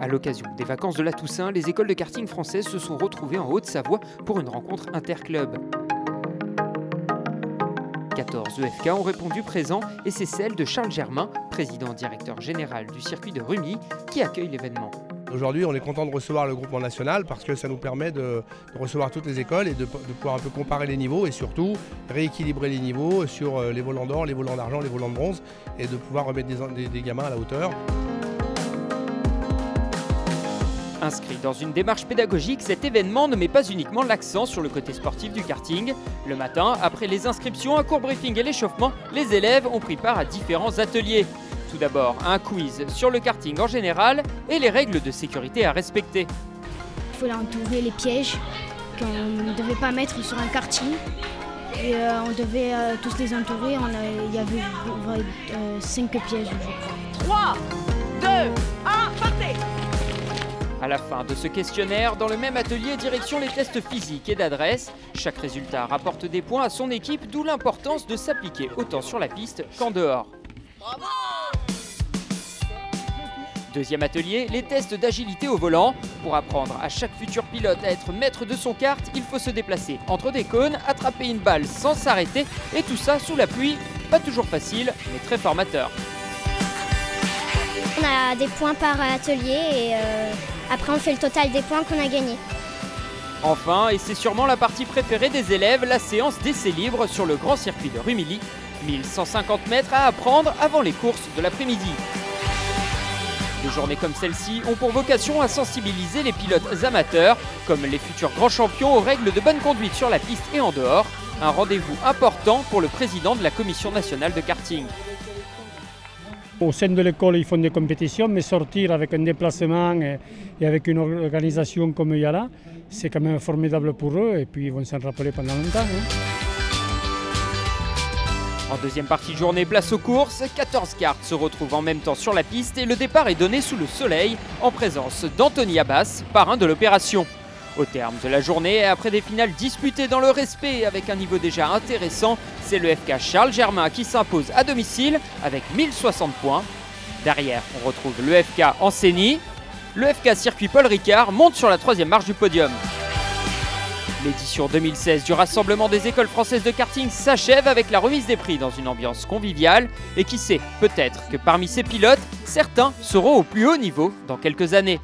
l'occasion des vacances de la Toussaint, les écoles de karting françaises se sont retrouvées en Haute-Savoie pour une rencontre interclub. 14 EFK ont répondu présents et c'est celle de Charles Germain, président-directeur général du circuit de Rumilly, qui accueille l'événement. Aujourd'hui, on est content de recevoir le groupement national parce que ça nous permet de recevoir toutes les écoles et de pouvoir un peu comparer les niveaux et surtout rééquilibrer les niveaux sur les volants d'or, les volants d'argent, les volants de bronze et de pouvoir remettre des gamins à la hauteur. Inscrit dans une démarche pédagogique, cet événement ne met pas uniquement l'accent sur le côté sportif du karting. Le matin, après les inscriptions, un court briefing et l'échauffement, les élèves ont pris part à différents ateliers. Tout d'abord, un quiz sur le karting en général et les règles de sécurité à respecter. Il faut entourer les pièges qu'on ne devait pas mettre sur un karting. Et on devait tous les entourer. Il y avait 5 pièges, je crois. 3, 2, 1, partez! À la fin de ce questionnaire, dans le même atelier, direction les tests physiques et d'adresse. Chaque résultat rapporte des points à son équipe, d'où l'importance de s'appliquer autant sur la piste qu'en dehors. Bravo! Deuxième atelier, les tests d'agilité au volant. Pour apprendre à chaque futur pilote à être maître de son kart, il faut se déplacer entre des cônes, attraper une balle sans s'arrêter, et tout ça sous la pluie. Pas toujours facile, mais très formateur. On a des points par atelier et après on fait le total des points qu'on a gagnés. Enfin, et c'est sûrement la partie préférée des élèves, la séance d'essai libre sur le grand circuit de Rumilly. 1150 mètres à apprendre avant les courses de l'après-midi. Des journées comme celle-ci ont pour vocation à sensibiliser les pilotes amateurs, comme les futurs grands champions, aux règles de bonne conduite sur la piste et en dehors. Un rendez-vous important pour le président de la Commission nationale de karting. Au sein de l'école, ils font des compétitions, mais sortir avec un déplacement et avec une organisation comme il y a là, c'est quand même formidable pour eux et puis ils vont s'en rappeler pendant longtemps. En deuxième partie de journée, place aux courses, 14 karts se retrouvent en même temps sur la piste et le départ est donné sous le soleil en présence d'Anthony Abbas, parrain de l'opération. Au terme de la journée et après des finales disputées dans le respect avec un niveau déjà intéressant, c'est le FK Charles Germain qui s'impose à domicile avec 1060 points. Derrière, on retrouve le FK Ancenis. Le FK Circuit Paul Ricard monte sur la troisième marche du podium. L'édition 2016 du Rassemblement des écoles françaises de karting s'achève avec la remise des prix dans une ambiance conviviale. Et qui sait, peut-être que parmi ces pilotes, certains seront au plus haut niveau dans quelques années.